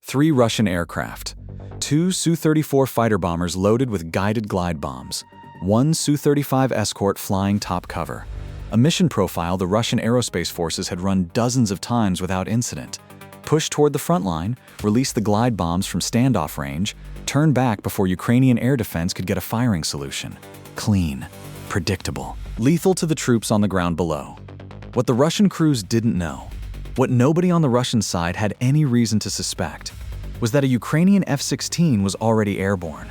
3 Russian aircraft, 2 Su-34 fighter bombers loaded with guided glide bombs, 1 Su-35 escort flying top cover. A mission profile the Russian aerospace forces had run dozens of times without incident. Pushed toward the front line, released the glide bombs from standoff range, turned back before Ukrainian air defense could get a firing solution. Clean, predictable, lethal to the troops on the ground below. What the Russian crews didn't know, what nobody on the Russian side had any reason to suspect, was that a Ukrainian F-16 was already airborne,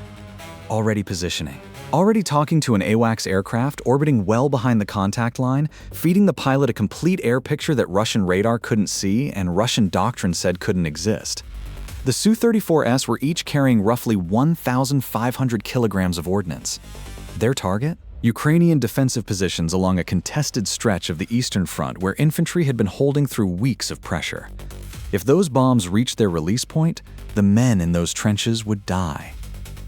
already positioning, already talking to an AWACS aircraft orbiting well behind the contact line, feeding the pilot a complete air picture that Russian radar couldn't see and Russian doctrine said couldn't exist. The Su-34s were each carrying roughly 1,500 kilograms of ordnance. Their target? Ukrainian defensive positions along a contested stretch of the Eastern Front where infantry had been holding through weeks of pressure. If those bombs reached their release point, the men in those trenches would die.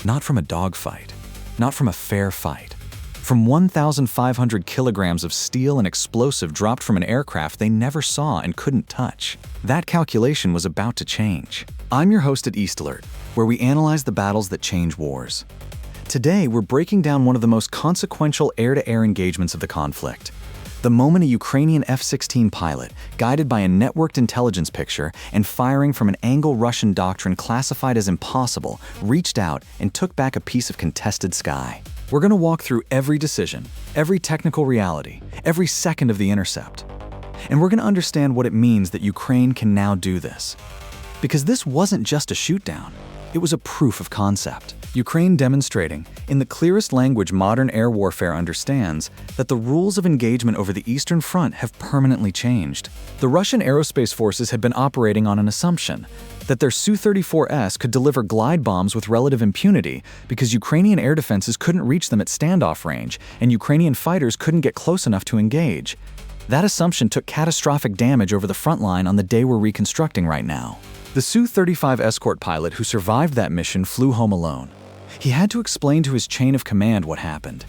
Not from a dogfight. Not from a fair fight. From 1,500 kilograms of steel and explosive dropped from an aircraft they never saw and couldn't touch. That calculation was about to change. I'm your host at East Alert, where we analyze the battles that change wars. Today, we're breaking down one of the most consequential air-to-air engagements of the conflict. The moment a Ukrainian F-16 pilot, guided by a networked intelligence picture and firing from an angle Russian doctrine classified as impossible, reached out and took back a piece of contested sky. We're going to walk through every decision, every technical reality, every second of the intercept. And we're going to understand what it means that Ukraine can now do this. Because this wasn't just a shoot-down, it was a proof of concept. Ukraine demonstrating, in the clearest language modern air warfare understands, that the rules of engagement over the Eastern Front have permanently changed. The Russian aerospace forces had been operating on an assumption that their Su-34s could deliver glide bombs with relative impunity because Ukrainian air defenses couldn't reach them at standoff range and Ukrainian fighters couldn't get close enough to engage. That assumption took catastrophic damage over the front line on the day we're reconstructing right now. The Su-35 escort pilot who survived that mission flew home alone. He had to explain to his chain of command what happened.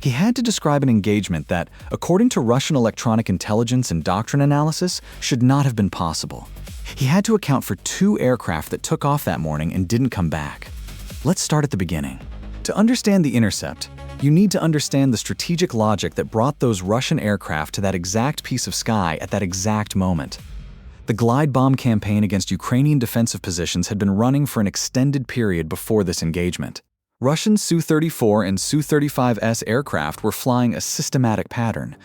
He had to describe an engagement that, according to Russian electronic intelligence and doctrine analysis, should not have been possible. He had to account for 2 aircraft that took off that morning and didn't come back. Let's start at the beginning. To understand the intercept, you need to understand the strategic logic that brought those Russian aircraft to that exact piece of sky at that exact moment. The glide bomb campaign against Ukrainian defensive positions had been running for an extended period before this engagement. Russian Su-34 and Su-35s aircraft were flying a systematic pattern.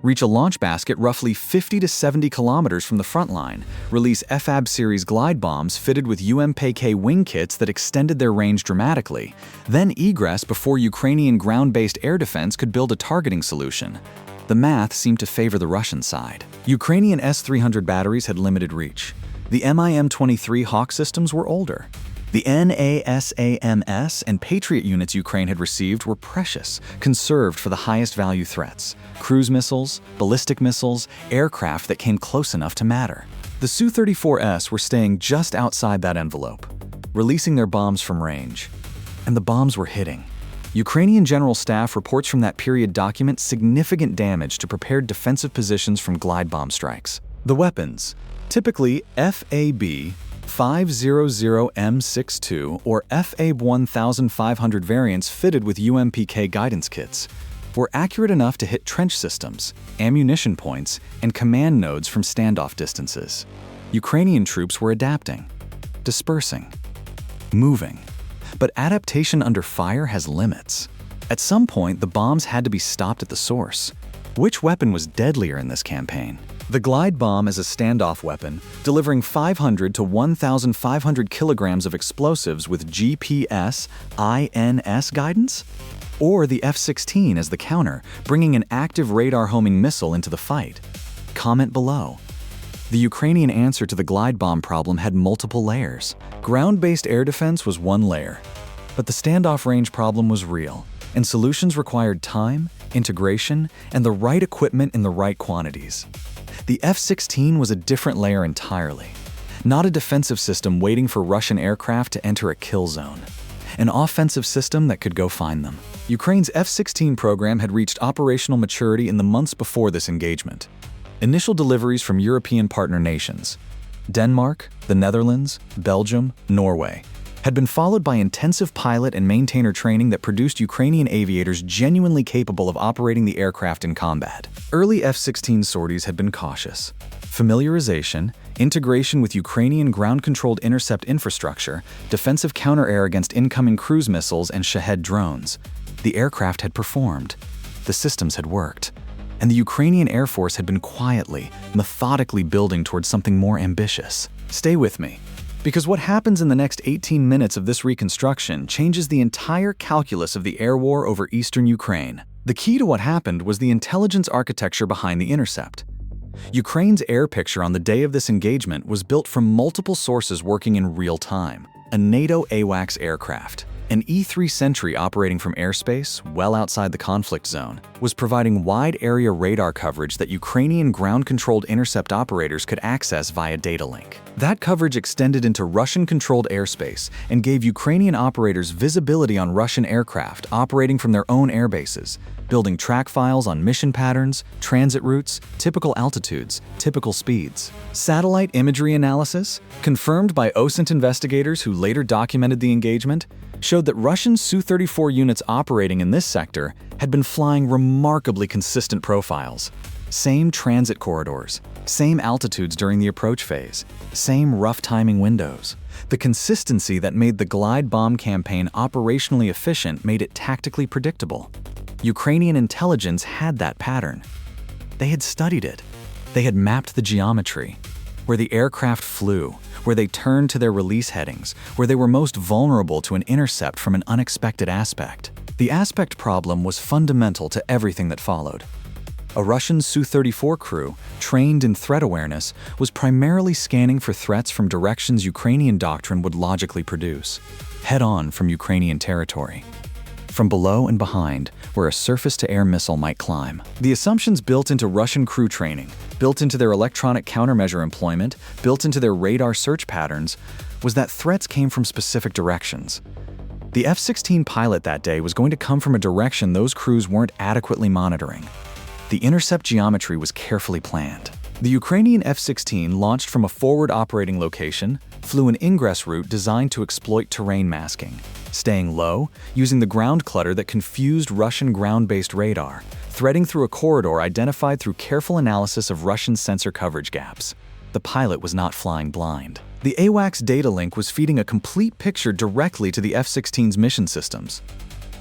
Reach a launch basket roughly 50 to 70 kilometers from the front line, release FAB series glide bombs fitted with UMPK wing kits that extended their range dramatically, then egress before Ukrainian ground-based air defense could build a targeting solution. The math seemed to favor the Russian side. Ukrainian S-300 batteries had limited reach. The AIM-120 Hawk systems were older. The NASAMS and Patriot units Ukraine had received were precious, conserved for the highest value threats: cruise missiles, ballistic missiles, aircraft that came close enough to matter. The Su-34s were staying just outside that envelope, releasing their bombs from range. And the bombs were hitting. Ukrainian General Staff reports from that period document significant damage to prepared defensive positions from glide bomb strikes. The weapons, typically FAB 500M62 or FAB 1500 variants fitted with UMPK guidance kits, were accurate enough to hit trench systems, ammunition points, and command nodes from standoff distances. Ukrainian troops were adapting, dispersing, moving. But adaptation under fire has limits. At some point, the bombs had to be stopped at the source. Which weapon was deadlier in this campaign? The glide bomb as a standoff weapon, delivering 500 to 1,500 kilograms of explosives with GPS/INS guidance? Or the F-16 as the counter, bringing an active radar homing missile into the fight? Comment below. The Ukrainian answer to the glide bomb problem had multiple layers. Ground-based air defense was one layer, but the standoff range problem was real, and solutions required time, integration, and the right equipment in the right quantities. The F-16 was a different layer entirely. Not a defensive system waiting for Russian aircraft to enter a kill zone. An offensive system that could go find them. Ukraine's F-16 program had reached operational maturity in the months before this engagement. Initial deliveries from European partner nations, Denmark, the Netherlands, Belgium, Norway, had been followed by intensive pilot and maintainer training that produced Ukrainian aviators genuinely capable of operating the aircraft in combat. Early F-16 sorties had been cautious. Familiarization, integration with Ukrainian ground-controlled intercept infrastructure, defensive counter-air against incoming cruise missiles and Shahed drones. The aircraft had performed. The systems had worked. And the Ukrainian Air Force had been quietly, methodically building towards something more ambitious. Stay with me, because what happens in the next 18 minutes of this reconstruction changes the entire calculus of the air war over eastern Ukraine. The key to what happened was the intelligence architecture behind the intercept. Ukraine's air picture on the day of this engagement was built from multiple sources working in real time. A NATO AWACS aircraft, an E-3 Sentry operating from airspace well outside the conflict zone, was providing wide-area radar coverage that Ukrainian ground-controlled intercept operators could access via data link. That coverage extended into Russian-controlled airspace and gave Ukrainian operators visibility on Russian aircraft operating from their own airbases, building track files on mission patterns, transit routes, typical altitudes, typical speeds. Satellite imagery analysis, confirmed by OSINT investigators who later documented the engagement, showed that Russian Su-34 units operating in this sector had been flying remarkably consistent profiles. Same transit corridors, same altitudes during the approach phase, same rough timing windows. The consistency that made the glide bomb campaign operationally efficient made it tactically predictable. Ukrainian intelligence had that pattern. They had studied it. They had mapped the geometry, where the aircraft flew, where they turned to their release headings, where they were most vulnerable to an intercept from an unexpected aspect. The aspect problem was fundamental to everything that followed. A Russian Su-34 crew, trained in threat awareness, was primarily scanning for threats from directions Ukrainian doctrine would logically produce, head-on from Ukrainian territory. From below and behind, where a surface-to-air missile might climb. The assumptions built into Russian crew training, built into their electronic countermeasure employment, built into their radar search patterns, was that threats came from specific directions. The F-16 pilot that day was going to come from a direction those crews weren't adequately monitoring. The intercept geometry was carefully planned. The Ukrainian F-16 launched from a forward operating location, flew an Egress route designed to exploit terrain masking, staying low, using the ground clutter that confused Russian ground-based radar, threading through a corridor identified through careful analysis of Russian sensor coverage gaps. The pilot was not flying blind. The AWACS data link was feeding a complete picture directly to the F-16's mission systems.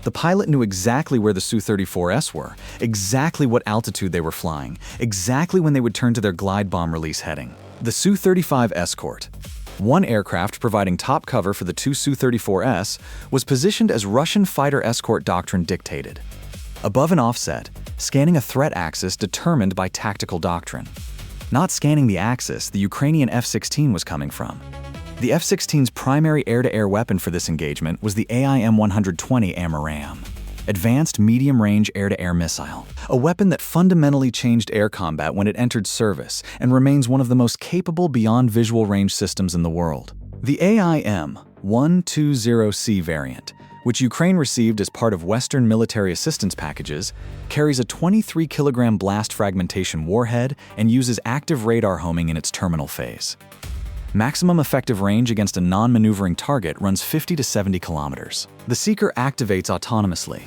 The pilot knew exactly where the Su-34s were, exactly what altitude they were flying, exactly when they would turn to their glide bomb release heading. The Su-35 escort, one aircraft providing top cover for the two Su-34s, was positioned as Russian fighter escort doctrine dictated. Above an offset, scanning a threat axis determined by tactical doctrine. Not scanning the axis the Ukrainian F-16 was coming from. The F-16's primary air-to-air weapon for this engagement was the AIM-120 AMRAAM, Advanced Medium-Range Air-to-Air Missile, a weapon that fundamentally changed air combat when it entered service and remains one of the most capable beyond visual range systems in the world. The AIM-120C variant, which Ukraine received as part of Western military assistance packages, carries a 23-kilogram blast fragmentation warhead and uses active radar homing in its terminal phase. Maximum effective range against a non-maneuvering target runs 50 to 70 kilometers. The seeker activates autonomously.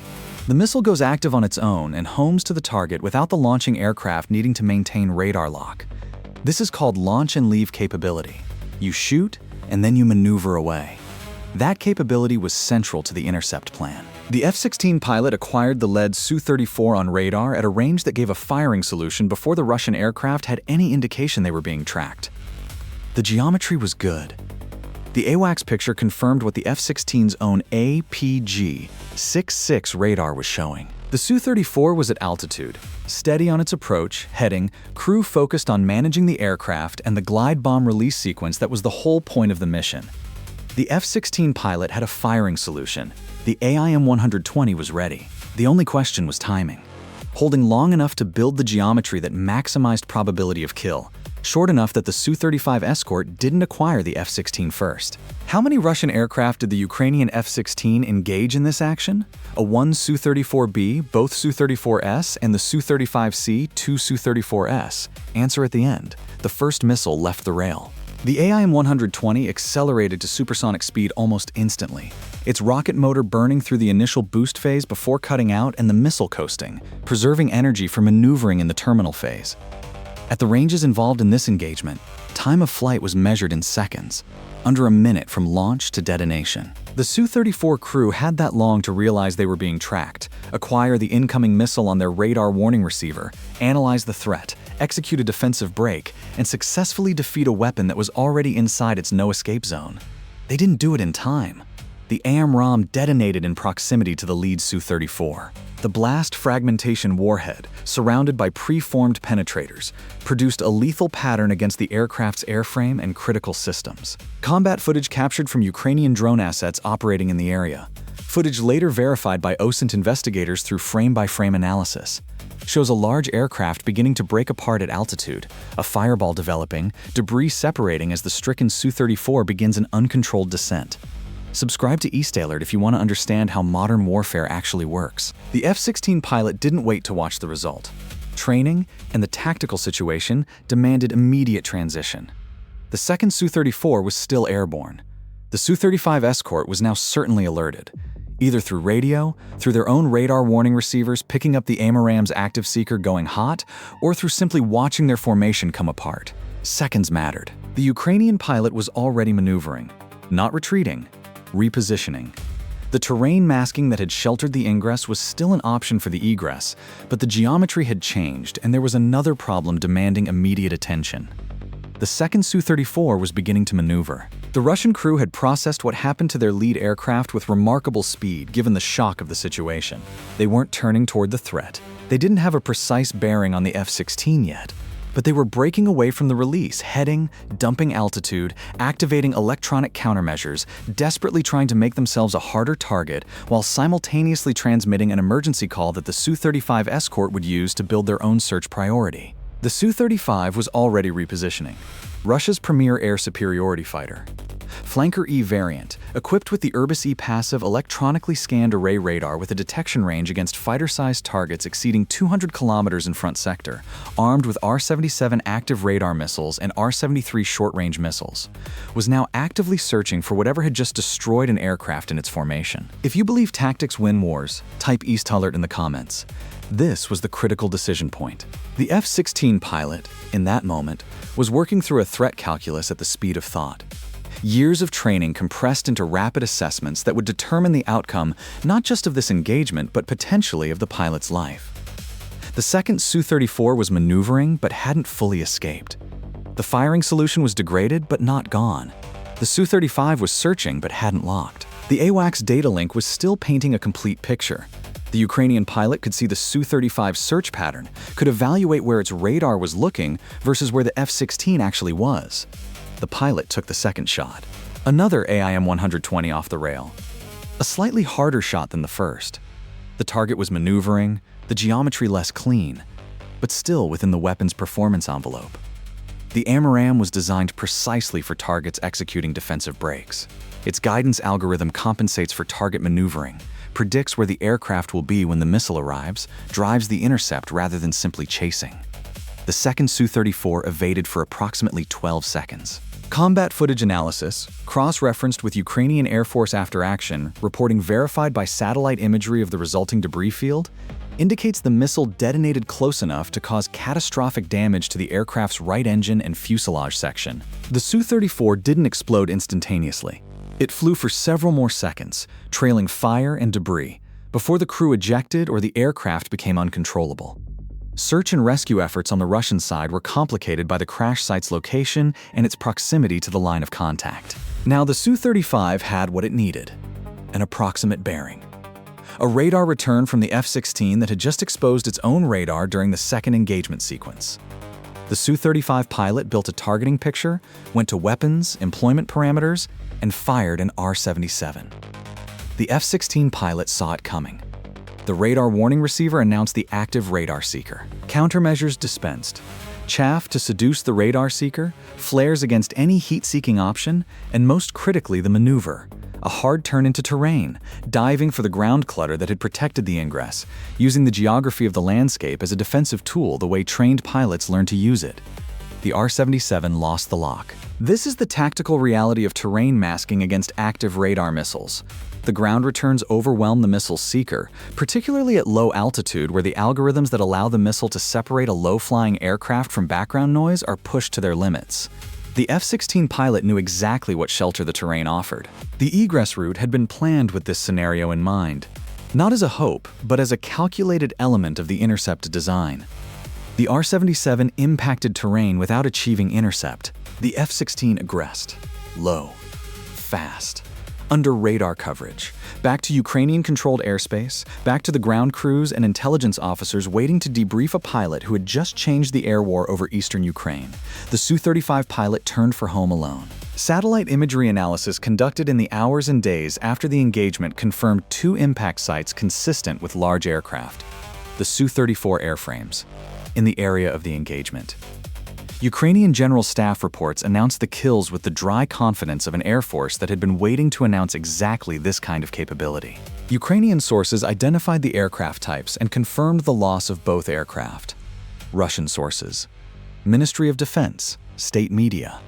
The missile goes active on its own and homes to the target without the launching aircraft needing to maintain radar lock. This is called launch and leave capability. You shoot, and then you maneuver away. That capability was central to the intercept plan. The F-16 pilot acquired the lead Su-34 on radar at a range that gave a firing solution before the Russian aircraft had any indication they were being tracked. The geometry was good. The AWACS picture confirmed what the F-16's own APG-66 radar was showing. The Su-34 was at altitude, steady on its approach, heading, crew focused on managing the aircraft and the glide bomb release sequence that was the whole point of the mission. The F-16 pilot had a firing solution. The AIM-120 was ready. The only question was timing. Holding long enough to build the geometry that maximized probability of kill, short enough that the Su-35 escort didn't acquire the F-16 first. How many Russian aircraft did the Ukrainian F-16 engage in this action? A 1 Su-34B, both Su-34s, and the Su-35C, 2 Su-34s. Answer at the end. The first missile left the rail. The AIM-120 accelerated to supersonic speed almost instantly, its rocket motor burning through the initial boost phase before cutting out and the missile coasting, preserving energy for maneuvering in the terminal phase. At the ranges involved in this engagement, time of flight was measured in seconds, under a minute from launch to detonation. The Su-34 crew had that long to realize they were being tracked, acquire the incoming missile on their radar warning receiver, analyze the threat, execute a defensive break, and successfully defeat a weapon that was already inside its no-escape zone. They didn't do it in time. The AMRAAM detonated in proximity to the lead Su-34. The blast fragmentation warhead, surrounded by pre-formed penetrators, produced a lethal pattern against the aircraft's airframe and critical systems. Combat footage captured from Ukrainian drone assets operating in the area, footage later verified by OSINT investigators through frame-by-frame analysis, shows a large aircraft beginning to break apart at altitude, a fireball developing, debris separating as the stricken Su-34 begins an uncontrolled descent. Subscribe to East Alert if you want to understand how modern warfare actually works. The F-16 pilot didn't wait to watch the result. Training and the tactical situation demanded immediate transition. The second Su-34 was still airborne. The Su-35 escort was now certainly alerted, either through radio, through their own radar warning receivers picking up the AMRAAM's active seeker going hot, or through simply watching their formation come apart. Seconds mattered. The Ukrainian pilot was already maneuvering, not retreating, repositioning. The terrain masking that had sheltered the Egress was still an option for the Egress, but the geometry had changed and there was another problem demanding immediate attention. The second Su-34 was beginning to maneuver. The Russian crew had processed what happened to their lead aircraft with remarkable speed given the shock of the situation. They weren't turning toward the threat. They didn't have a precise bearing on the F-16 yet. But they were breaking away from the release, heading, dumping altitude, activating electronic countermeasures, desperately trying to make themselves a harder target, while simultaneously transmitting an emergency call that the Su-35 escort would use to build their own search priority. The Su-35 was already repositioning, Russia's premier air superiority fighter. Flanker E variant, equipped with the Egress E passive electronically scanned array radar with a detection range against fighter-sized targets exceeding 200 kilometers in front sector, armed with R-77 active radar missiles and R-73 short-range missiles, was now actively searching for whatever had just destroyed an aircraft in its formation. If you believe tactics win wars, type East Alert in the comments. This was the critical decision point. The F-16 pilot, in that moment, was working through a threat calculus at the speed of thought. Years of training compressed into rapid assessments that would determine the outcome not just of this engagement, but potentially of the pilot's life. The second Su-34 was maneuvering, but hadn't fully escaped. The firing solution was degraded, but not gone. The Su-35 was searching, but hadn't locked. The AWACS data link was still painting a complete picture. The Ukrainian pilot could see the Su-35 search pattern, could evaluate where its radar was looking versus where the F-16 actually was. The pilot took the second shot. Another AIM-120 off the rail. A slightly harder shot than the first. The target was maneuvering, the geometry less clean, but still within the weapon's performance envelope. The AMRAAM was designed precisely for targets executing defensive breaks. Its guidance algorithm compensates for target maneuvering, predicts where the aircraft will be when the missile arrives, drives the intercept rather than simply chasing. The second Su-34 evaded for approximately 12 seconds. Combat footage analysis, cross-referenced with Ukrainian Air Force after action, reporting verified by satellite imagery of the resulting debris field, indicates the missile detonated close enough to cause catastrophic damage to the aircraft's right engine and fuselage section. The Su-34 didn't explode instantaneously. It flew for several more seconds, trailing fire and debris, before the crew ejected or the aircraft became uncontrollable. Search and rescue efforts on the Russian side were complicated by the crash site's location and its proximity to the line of contact. Now, the Su-35 had what it needed: an approximate bearing. A radar return from the F-16 that had just exposed its own radar during the second engagement sequence. The Su-35 pilot built a targeting picture, went to weapons, employment parameters, and fired an R-77. The F-16 pilot saw it coming. The radar warning receiver announced the active radar seeker. Countermeasures dispensed. Chaff to seduce the radar seeker, flares against any heat-seeking option, and most critically the maneuver, a hard turn into terrain, diving for the ground clutter that had protected the Egress, using the geography of the landscape as a defensive tool the way trained pilots learn to use it. the R-77 lost the lock. This is the tactical reality of terrain masking against active radar missiles. The ground returns overwhelm the missile's seeker, particularly at low altitude where the algorithms that allow the missile to separate a low-flying aircraft from background noise are pushed to their limits. The F-16 pilot knew exactly what shelter the terrain offered. The Egress route had been planned with this scenario in mind, not as a hope, but as a calculated element of the intercept design. The R-77 impacted terrain without achieving intercept. The F-16 aggressed, low, fast, under radar coverage, back to Ukrainian-controlled airspace, back to the ground crews and intelligence officers waiting to debrief a pilot who had just changed the air war over eastern Ukraine. The Su-35 pilot turned for home alone. Satellite imagery analysis conducted in the hours and days after the engagement confirmed 2 impact sites consistent with large aircraft, the Su-34 airframes, in the area of the engagement. Ukrainian General Staff reports announced the kills with the dry confidence of an air force that had been waiting to announce exactly this kind of capability. Ukrainian sources identified the aircraft types and confirmed the loss of both aircraft. Russian sources, Ministry of Defense, state media,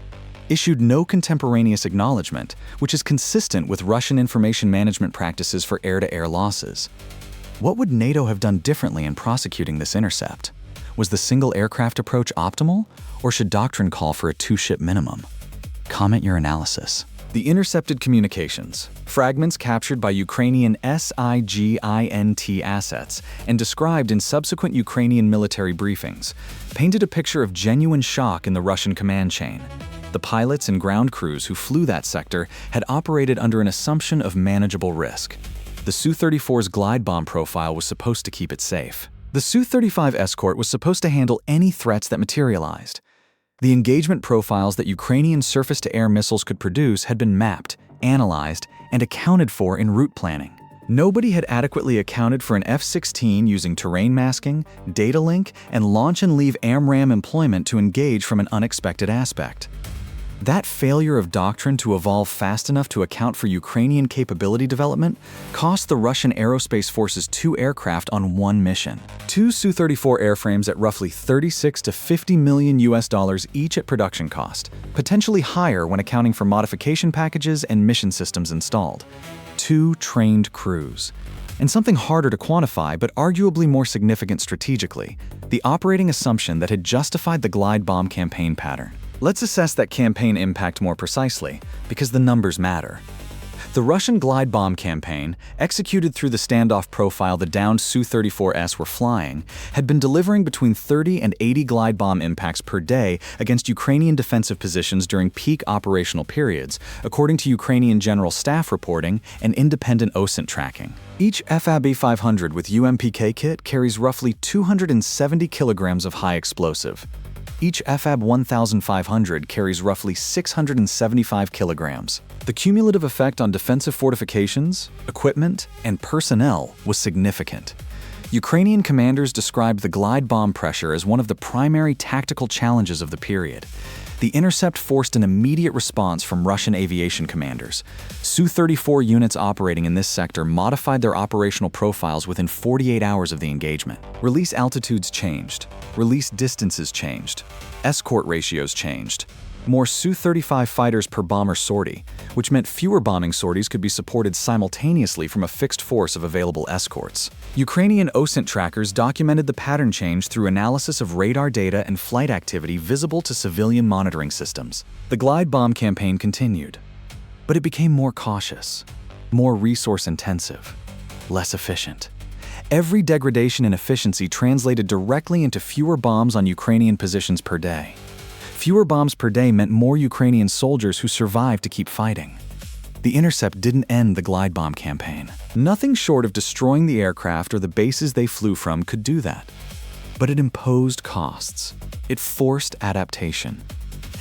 issued no contemporaneous acknowledgement, which is consistent with Russian information management practices for air-to-air losses. What would NATO have done differently in prosecuting this intercept? Was the single aircraft approach optimal, or should doctrine call for a 2-ship minimum? Comment your analysis. The intercepted communications, fragments captured by Ukrainian SIGINT assets and described in subsequent Ukrainian military briefings, painted a picture of genuine shock in the Russian command chain. The pilots and ground crews who flew that sector had operated under an assumption of manageable risk. The Su-34's glide bomb profile was supposed to keep it safe. The Su-35 escort was supposed to handle any threats that materialized. The engagement profiles that Ukrainian surface-to-air missiles could produce had been mapped, analyzed, and accounted for in route planning. Nobody had adequately accounted for an F-16 using terrain masking, data link, and launch-and-leave AMRAAM employment to engage from an unexpected aspect. That failure of doctrine to evolve fast enough to account for Ukrainian capability development cost the Russian aerospace forces 2 aircraft on one mission. 2 Su-34 airframes at roughly $36 to $50 million each at production cost, potentially higher when accounting for modification packages and mission systems installed. 2 trained crews. And something harder to quantify but arguably more significant strategically, the operating assumption that had justified the glide bomb campaign pattern. Let's assess that campaign impact more precisely, because the numbers matter. The Russian glide bomb campaign, executed through the standoff profile the downed Su-34s were flying, had been delivering between 30 and 80 glide bomb impacts per day against Ukrainian defensive positions during peak operational periods, according to Ukrainian General Staff reporting and independent OSINT tracking. Each FAB-500 with UMPK kit carries roughly 270 kilograms of high explosive. Each FAB-1500 carries roughly 675 kilograms. The cumulative effect on defensive fortifications, equipment, and personnel was significant. Ukrainian commanders described the glide bomb pressure as one of the primary tactical challenges of the period. The intercept forced an immediate response from Russian aviation commanders. Su-34 units operating in this sector modified their operational profiles within 48 hours of the engagement. Release altitudes changed. Release distances changed. Escort ratios changed. More Su-35 fighters per bomber sortie, which meant fewer bombing sorties could be supported simultaneously from a fixed force of available escorts. Ukrainian OSINT trackers documented the pattern change through analysis of radar data and flight activity visible to civilian monitoring systems. The glide bomb campaign continued, but it became more cautious, more resource-intensive, less efficient. Every degradation in efficiency translated directly into fewer bombs on Ukrainian positions per day. Fewer bombs per day meant more Ukrainian soldiers who survived to keep fighting. The intercept didn't end the glide bomb campaign. Nothing short of destroying the aircraft or the bases they flew from could do that. But it imposed costs. It forced adaptation.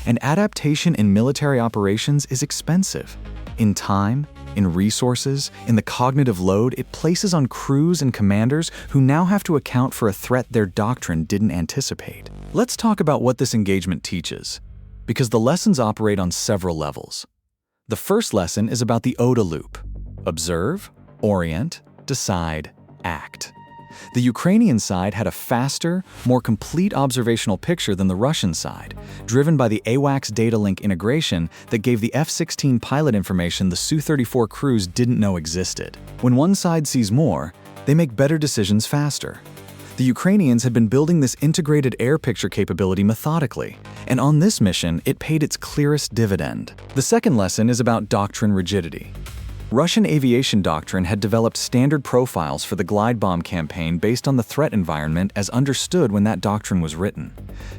And adaptation in military operations is expensive. In time, in resources, in the cognitive load it places on crews and commanders who now have to account for a threat their doctrine didn't anticipate. Let's talk about what this engagement teaches, because the lessons operate on several levels. The first lesson is about the ODA loop: observe, orient, decide, act. The Ukrainian side had a faster, more complete observational picture than the Russian side, driven by the AWACS data link integration that gave the F-16 pilot information the Su-34 crews didn't know existed. When one side sees more, they make better decisions faster. The Ukrainians had been building this integrated air picture capability methodically, and on this mission, it paid its clearest dividend. The second lesson is about doctrine rigidity. Russian aviation doctrine had developed standard profiles for the glide bomb campaign based on the threat environment as understood when that doctrine was written.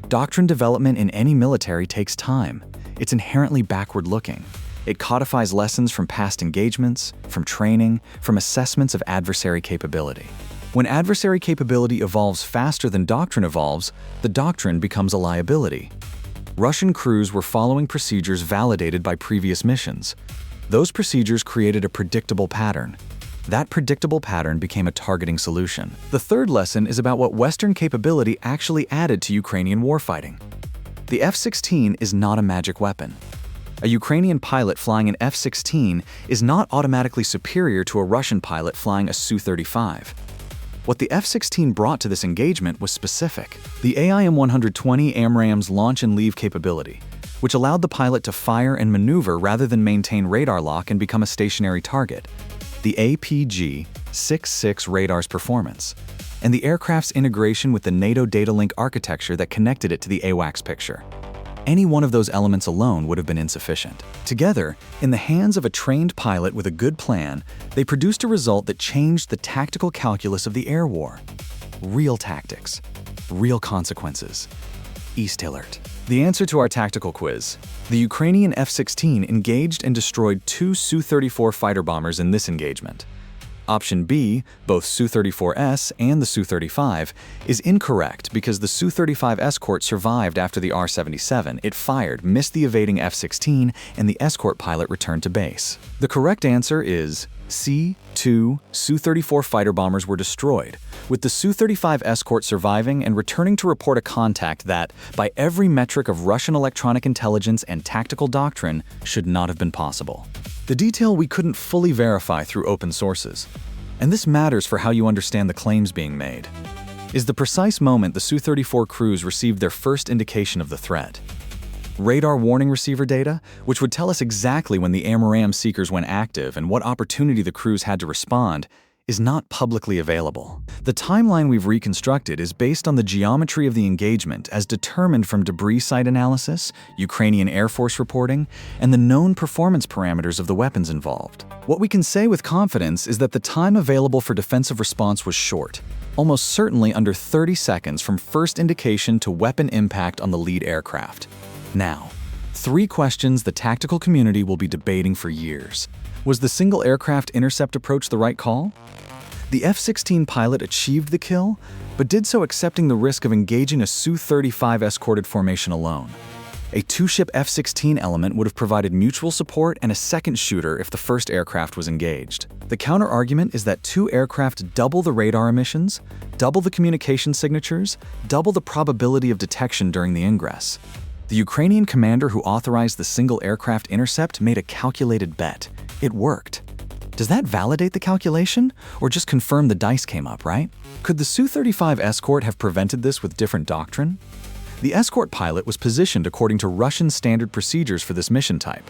Doctrine development in any military takes time. It's inherently backward-looking. It codifies lessons from past engagements, from training, from assessments of adversary capability. When adversary capability evolves faster than doctrine evolves, the doctrine becomes a liability. Russian crews were following procedures validated by previous missions. Those procedures created a predictable pattern. That predictable pattern became a targeting solution. The third lesson is about what Western capability actually added to Ukrainian warfighting. The F-16 is not a magic weapon. A Ukrainian pilot flying an F-16 is not automatically superior to a Russian pilot flying a Su-35. What the F-16 brought to this engagement was specific. The AIM-120 AMRAAM's launch and leave capability, which allowed the pilot to fire and maneuver rather than maintain radar lock and become a stationary target. The APG-66 radar's performance, and the aircraft's integration with the NATO data link architecture that connected it to the AWACS picture. Any one of those elements alone would have been insufficient. Together, in the hands of a trained pilot with a good plan, they produced a result that changed the tactical calculus of the air war. Real tactics, real consequences. East alert. The answer to our tactical quiz. The Ukrainian F-16 engaged and destroyed 2 Su-34 fighter bombers in this engagement. Option B, both Su-34S and the Su-35, is incorrect because the Su-35 escort survived after the R-77. It fired, missed the evading F-16, and the escort pilot returned to base. The correct answer is C. 2 Su-34 fighter bombers were destroyed, with the Su-35 escort surviving and returning to report a contact that, by every metric of Russian electronic intelligence and tactical doctrine, should not have been possible. The detail we couldn't fully verify through open sources. And this matters for how you understand the claims being made. Is the precise moment the Su-34 crews received their first indication of the threat. Radar warning receiver data, which would tell us exactly when the AMRAAM seekers went active and what opportunity the crews had to respond, is not publicly available. The timeline we've reconstructed is based on the geometry of the engagement as determined from debris site analysis, Ukrainian Air Force reporting, and the known performance parameters of the weapons involved. What we can say with confidence is that the time available for defensive response was short, almost certainly under 30 seconds from first indication to weapon impact on the lead aircraft. Now, 3 questions the tactical community will be debating for years. Was the single aircraft intercept approach the right call? The F-16 pilot achieved the kill, but did so accepting the risk of engaging a Su-35 escorted formation alone. A 2-ship F-16 element would have provided mutual support and a second shooter if the first aircraft was engaged. The counter-argument is that 2 aircraft double the radar emissions, double the communication signatures, double the probability of detection during the ingress. The Ukrainian commander who authorized the single aircraft intercept made a calculated bet. It worked. Does that validate the calculation, or just confirm the dice came up, right? Could the Su-35 escort have prevented this with different doctrine? The escort pilot was positioned according to Russian standard procedures for this mission type.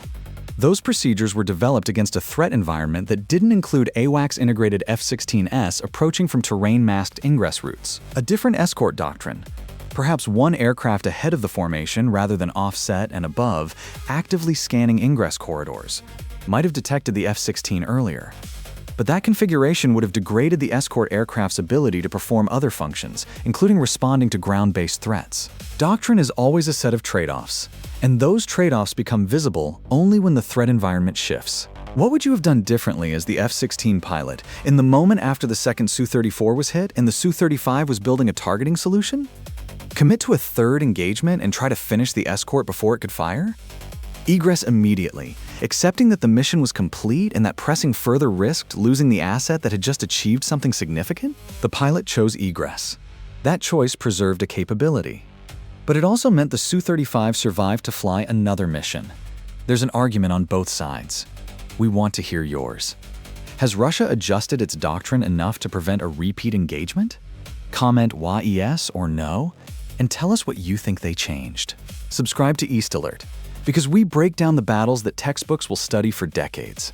Those procedures were developed against a threat environment that didn't include AWACS-integrated F-16S approaching from terrain-masked ingress routes. A different escort doctrine, perhaps one aircraft ahead of the formation rather than offset and above, actively scanning ingress corridors, might have detected the F-16 earlier. But that configuration would have degraded the escort aircraft's ability to perform other functions, including responding to ground-based threats. Doctrine is always a set of trade-offs, and those trade-offs become visible only when the threat environment shifts. What would you have done differently as the F-16 pilot in the moment after the second Su-34 was hit and the Su-35 was building a targeting solution? Commit to a third engagement and try to finish the escort before it could fire? Egress immediately, accepting that the mission was complete and that pressing further risked losing the asset that had just achieved something significant? The pilot chose egress. That choice preserved a capability. But it also meant the Su-35 survived to fly another mission. There's an argument on both sides. We want to hear yours. Has Russia adjusted its doctrine enough to prevent a repeat engagement? Comment yes or no, and tell us what you think they changed. Subscribe to East Alert, because we break down the battles that textbooks will study for decades.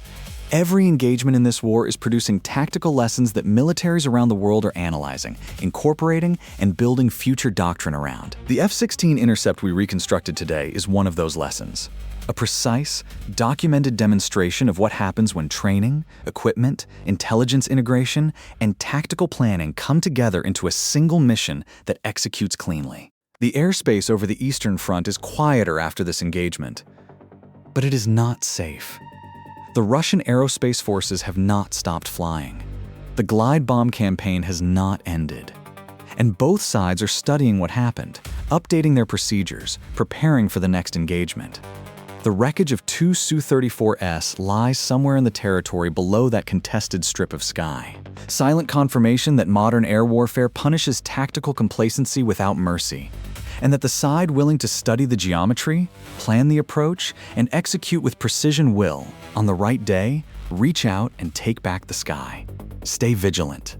Every engagement in this war is producing tactical lessons that militaries around the world are analyzing, incorporating, and building future doctrine around. The F-16 intercept we reconstructed today is one of those lessons. A precise, documented demonstration of what happens when training, equipment, intelligence integration, and tactical planning come together into a single mission that executes cleanly. The airspace over the Eastern Front is quieter after this engagement, but it is not safe. The Russian aerospace forces have not stopped flying. The glide bomb campaign has not ended. And both sides are studying what happened, updating their procedures, preparing for the next engagement. The wreckage of two Su-34s lies somewhere in the territory below that contested strip of sky. Silent confirmation that modern air warfare punishes tactical complacency without mercy, and that the side willing to study the geometry, plan the approach, and execute with precision will, on the right day, reach out and take back the sky. Stay vigilant.